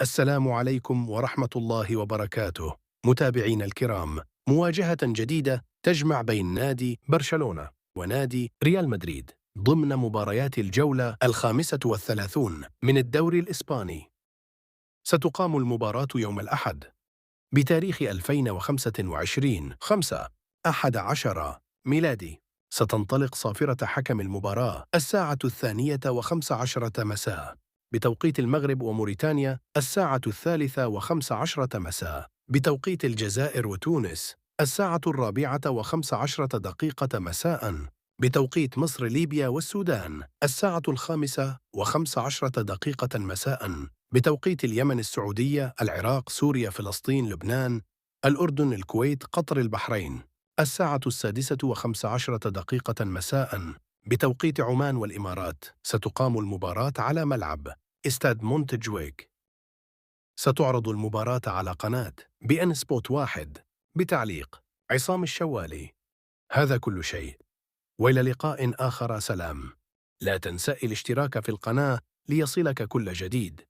السلام عليكم ورحمة الله وبركاته. متابعينا الكرام، مواجهة جديدة تجمع بين نادي برشلونة ونادي ريال مدريد ضمن مباريات الجولة 35 من الدوري الإسباني. ستقام المباراة يوم الأحد بتاريخ 2025 5/11 ميلادي. ستنطلق صافرة حكم المباراة 12:15 مساء بتوقيت المغرب، وموريتانيا 13:15 مساء بتوقيت الجزائر، وتونس 4:15 مساء بتوقيت مصر، ليبيا والسودان 5:15 مساء بتوقيت اليمن، السعودية، العراق، سوريا، فلسطين، لبنان، الأردن، الكويت، قطر، البحرين 6:15 مساء بتوقيت عمان والإمارات. ستقام المباراة على ملعب استاد مونتجويك. ستعرض المباراة على قناة بي إن سبوت 1 بتعليق عصام الشوالي. هذا كل شيء، وإلى لقاء آخر. سلام. لا تنسى الاشتراك في القناة ليصلك كل جديد.